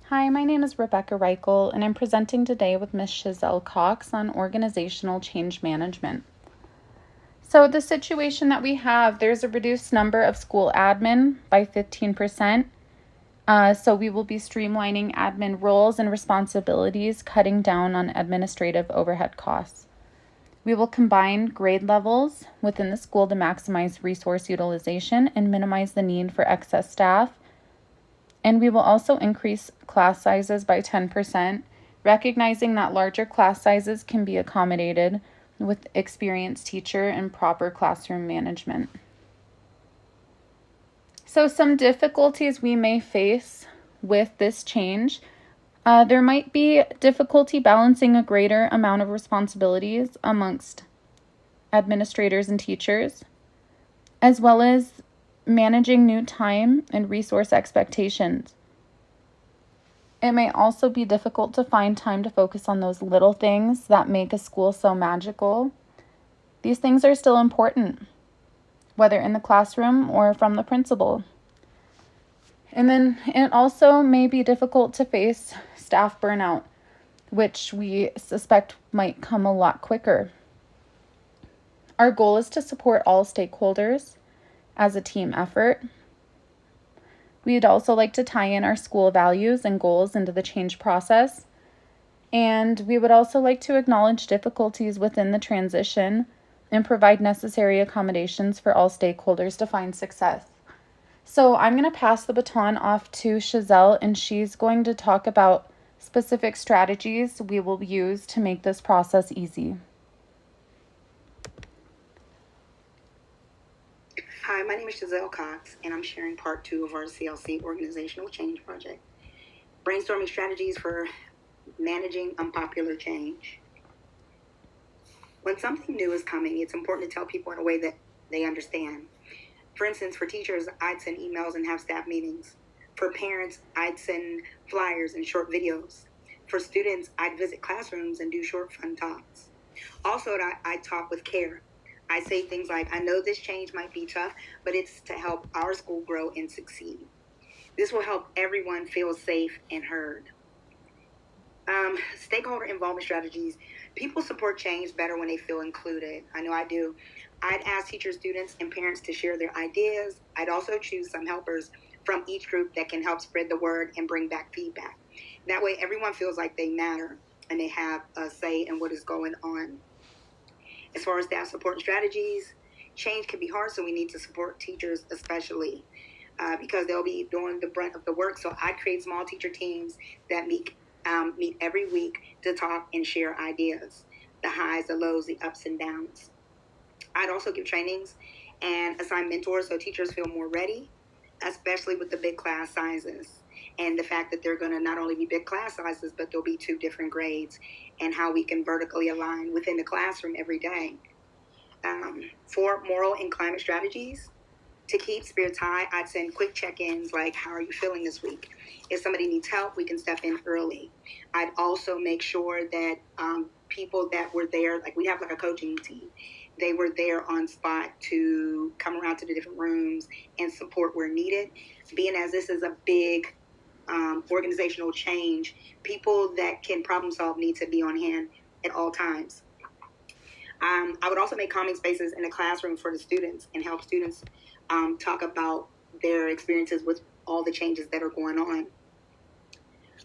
Hi, my name is Rebecca Reichel, and I'm presenting today with Ms. Chazelle Cox on organizational change management. So the situation that we have, there's a reduced number of school admin by 15%. So we will be streamlining admin roles and responsibilities, cutting down on administrative overhead costs. We will combine grade levels within the school to maximize resource utilization and minimize the need for excess staff. And we will also increase class sizes by 10%, recognizing that larger class sizes can be accommodated with experienced teacher and proper classroom management. So some difficulties we may face with this change. There might be difficulty balancing a greater amount of responsibilities amongst administrators and teachers, as well as managing new time and resource expectations. It may also be difficult to find time to focus on those little things that make a school so magical. These things are still important, whether in the classroom or from the principal. And then it also may be difficult to face staff burnout, which we suspect might come a lot quicker. Our goal is to support all stakeholders as a team effort. We'd also like to tie in our school values and goals into the change process. And we would also like to acknowledge difficulties within the transition and provide necessary accommodations for all stakeholders to find success. So I'm going to pass the baton off to Chazelle, and she's going to talk about specific strategies we will use to make this process easy. Hi, my name is Chazelle Cox, and I'm sharing part 2 of our CLC Organizational Change Project, brainstorming strategies for managing unpopular change. When something new is coming, it's important to tell people in a way that they understand. For instance, for teachers, I'd send emails and have staff meetings. For parents, I'd send flyers and short videos. For students, I'd visit classrooms and do short fun talks. Also, I talk with care. I say things like, I know this change might be tough, but it's to help our school grow and succeed. This will help everyone feel safe and heard. Stakeholder involvement strategies. People support change better when they feel included. I know I do. I'd ask teachers, students, and parents to share their ideas. I'd also choose some helpers from each group that can help spread the word and bring back feedback. That way, everyone feels like they matter and they have a say in what is going on. As far as staff support and strategies, change can be hard, so we need to support teachers especially because they'll be doing the brunt of the work. So I create small teacher teams that meet every week to talk and share ideas, the highs, the lows, the ups and downs. I'd also give trainings and assign mentors so teachers feel more ready, especially with the big class sizes. And the fact that they're going to not only be big class sizes, but there'll be 2 different grades, and how we can vertically align within the classroom every day. For moral and climate strategies, to keep spirits high, I'd send quick check-ins like, how are you feeling this week? If somebody needs help, we can step in early. I'd also make sure that people that were there, like we have like a coaching team, they were there on spot to come around to the different rooms and support where needed. Being as this is a big organizational change, people that can problem solve need to be on hand at all times. I would also make calming spaces in the classroom for the students and help students talk about their experiences with all the changes that are going on.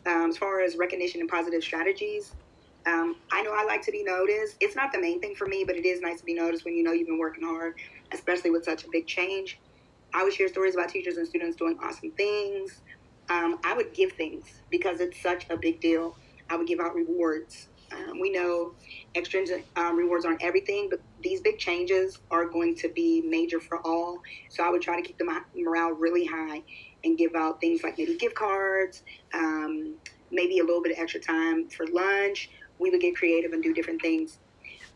As far as recognition and positive strategies, I know I like to be noticed. It's not the main thing for me, but it is nice to be noticed when you know you've been working hard, especially with such a big change. I would share stories about teachers and students doing awesome things. I would give things because it's such a big deal. I would give out rewards. We know extrinsic rewards aren't everything, but these big changes are going to be major for all. So I would try to keep the morale really high and give out things like maybe gift cards, maybe a little bit of extra time for lunch. We would get creative and do different things.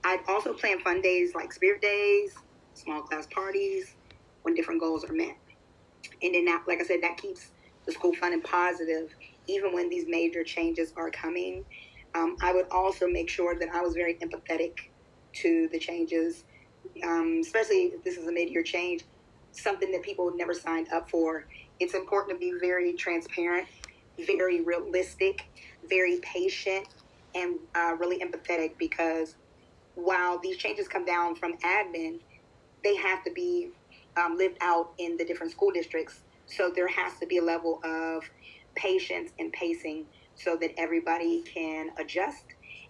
I'd also plan fun days like spirit days, small class parties, when different goals are met. And then, like I said, that keeps the school fun and positive, even when these major changes are coming. I would also make sure that I was very empathetic to the changes, especially if this is a mid-year change, something that people never signed up for. It's important to be very transparent very realistic, very patient, and really empathetic, because while these changes come down from admin, they have to be lived out in the different school districts. So there has to be a level of patience and pacing so that everybody can adjust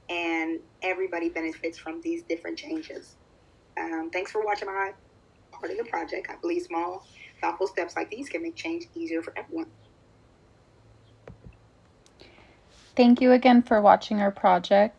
and everybody benefits from these different changes. Thanks for watching my part of the project. I believe small, thoughtful steps like these can make change easier for everyone. Thank you again for watching our project.